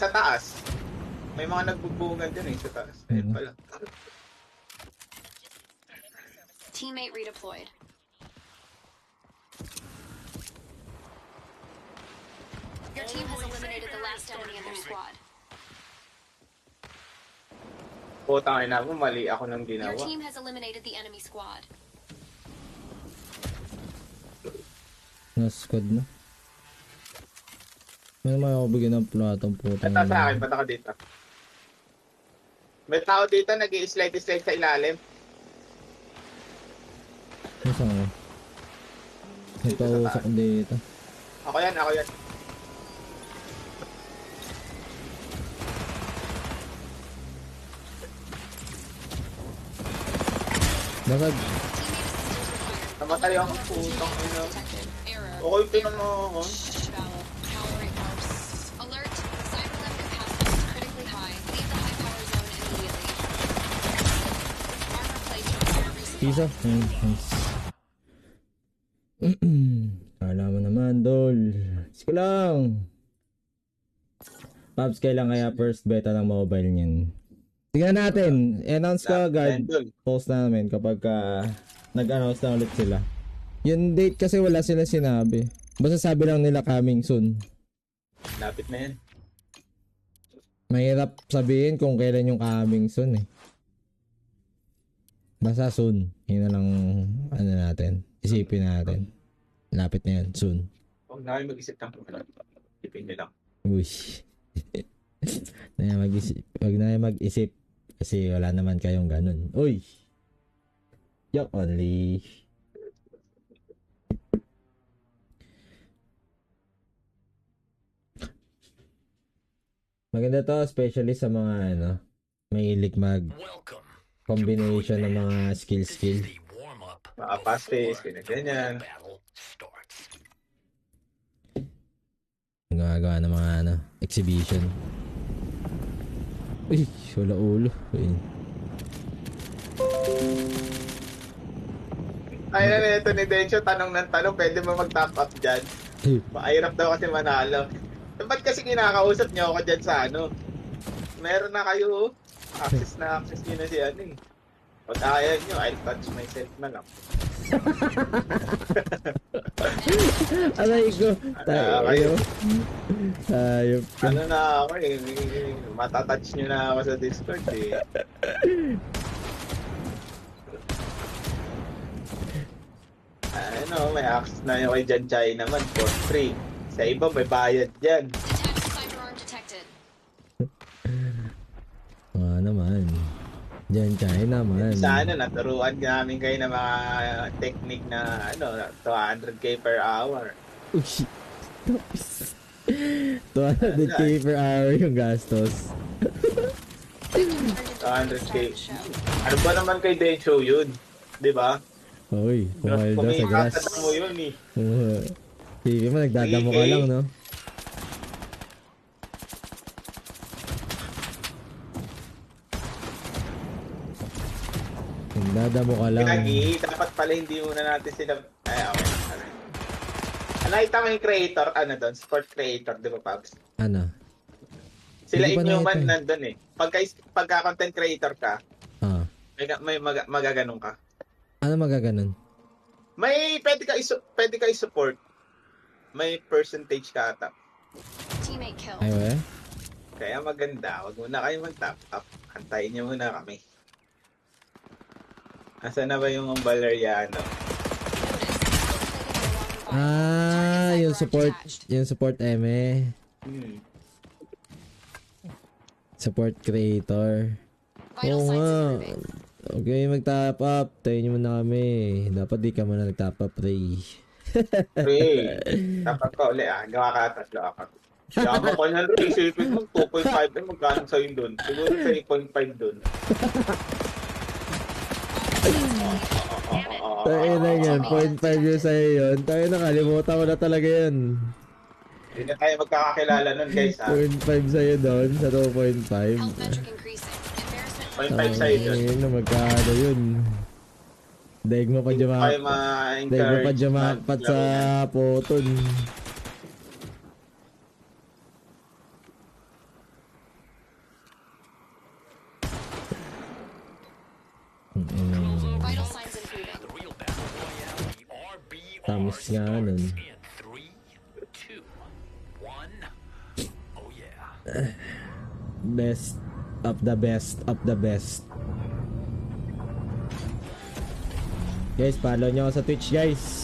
sa taas. May mga nagbubugan din eh sa taas. Ayun pala. Teammate redeployed. Your team has eliminated the last enemy in their squad. Putang ina mo, mali ako nang Your ginawa. team has eliminated the enemy squad. Nasa squad na. May naman ako bigyan ng platong putang. Ito sa akin, ba't ako dito? May tao dito nag-i-slide sa ilalim. Nasaan ako? May pausok dito. Ako yan, ako yan. Bakit? Namatay ako ng putang ina. Detected. Error. Okay, tingnan mo ako. Vowel. Power reports. Alert. Cyberlink capacity is critically high. Leave the high power zone immediately. Armor plate repair recently. Pisa? Nice. Kala mo naman, Dol. Sige lang. Pops, kailan kaya first beta ng mobile niyan? Tingnan natin. I-announce ko agad. Post namin kapag nag-announce na ulit sila. Yung date kasi wala sila sinabi. Basta sabi lang nila coming soon. Lapit na yan. Mahirap sabihin kung kailan yung coming soon eh. Basta soon. Yun na lang ano natin. Isipin natin. Lapit na yan. Soon. Huwag na kayo mag-isip ng problema. Isipin nyo lang. Uy. Wag na mag-isip. Kasi wala naman kayong ganun. Uy. Yok only. Maganda to, especially sa mga ano, mahilig mag combination ng mga skill. Mga pastis, ganyan. Gumagawa ng mga ano, exhibition. Uy, wala ulo. Uy. Ay na ito ni Densyo, tanong ng tanong, pwede ba mag-top up dyan? Mahirap daw kasi manalo. Ba't kasi kinakausap niyo ako dyan sa ano? Meron na kayo, access niyo na si ano eh. Pag ayaw niyo, I'll touch myself na lang. Aray ko. Tayo. Ayop. Ano na ako eh, matatouch niyo na ako sa Discord eh. Ano, may access na yun kay Jan Chai naman for free. Sa iba may bayad dyan. Detect cyberarm detected. Naman. Diyan tayo naman. Sana naturuan namin kayo ng mga technique na ano, 200k per hour. Uy, tapos 200k per hour yung gastos. 200k. Ano ba naman kay Densho yun? Di ba? Uy, pumayal daw sa gas. Kumikata mo yun eh. Sige mo, nagdadamo ka lang, no? Nagdadamo ka lang. Pinagi, dapat pala hindi muna natin sila... Ay, okay. Nakita mo yung creator, ano doon? Sport creator, di ba, Pabs? Ano? Sila Hindi pa Inuman nakita eh. nandun eh. Pagka content creator ka, Ah. may magaganong ka. Ano magaganon? May pwede ka i-support. May percentage ka ata. Teammate kill. Ay, wala? Kaya maganda, wag muna kayo mag-top up. Antayin niyo muna kami. Asa na ba yung Valeriano? Yung support eme. Support creator. Vital Oo signs nga. improving. Okay, mag-top up. Tayo nyo muna kami. Dapat di ka muna nag-top up, Ray. Pre, dapat ka ulit gawa ka tatlo ako. Yaman ko na rin, isipin mo, 2.5 na magkano sa'yo dun. Siguro 3.5 dun. Tayo na yan. 0.5 yun sa'yo yun. Tayo na, kalimutan ko na talaga yun. Hindi na tayo magkakakilala nun, guys, ha? 0.5 sa'yo doon sa 2.5. Health metric increasing. Embarrassment. 0.5 sa'yo dun. Ayun na, magkano yun. Daig mo pa Hindi dyan kayo Daig mo pa ma-encourage. dyan mapat sa poton. Vital signs improving. Tamis nga nun. Best of the best of the best. Guys, follow nyo ako sa Twitch, guys.